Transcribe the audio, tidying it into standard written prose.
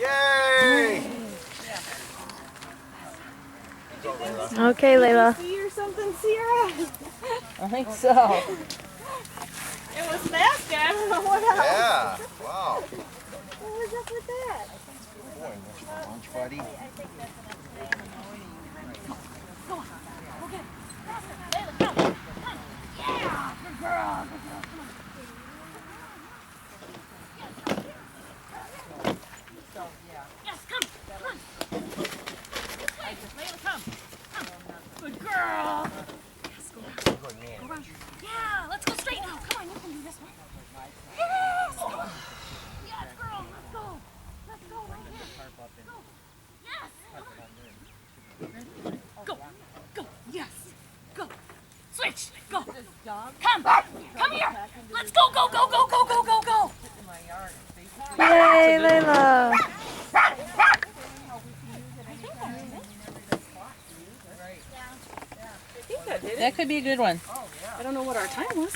Yay! Okay, Layla. See or something, Sierra? I think so. It was nasty. I don't know what else. Yeah. Wow. What was up with that? Boy, what's for lunch, buddy? Good girl. Yes, go around. Go around. Yeah, let's go straight now. Come on, you can do this one. Yes, come on. Yes, girl, let's go. Let's go right here. Go. Yes. Go. Go. Yes. Go. Switch. Go. Come. Come here. Let's go, go, go, go, go, go, go, go. Yay, Layla. That could be a good one. I don't know what our time was.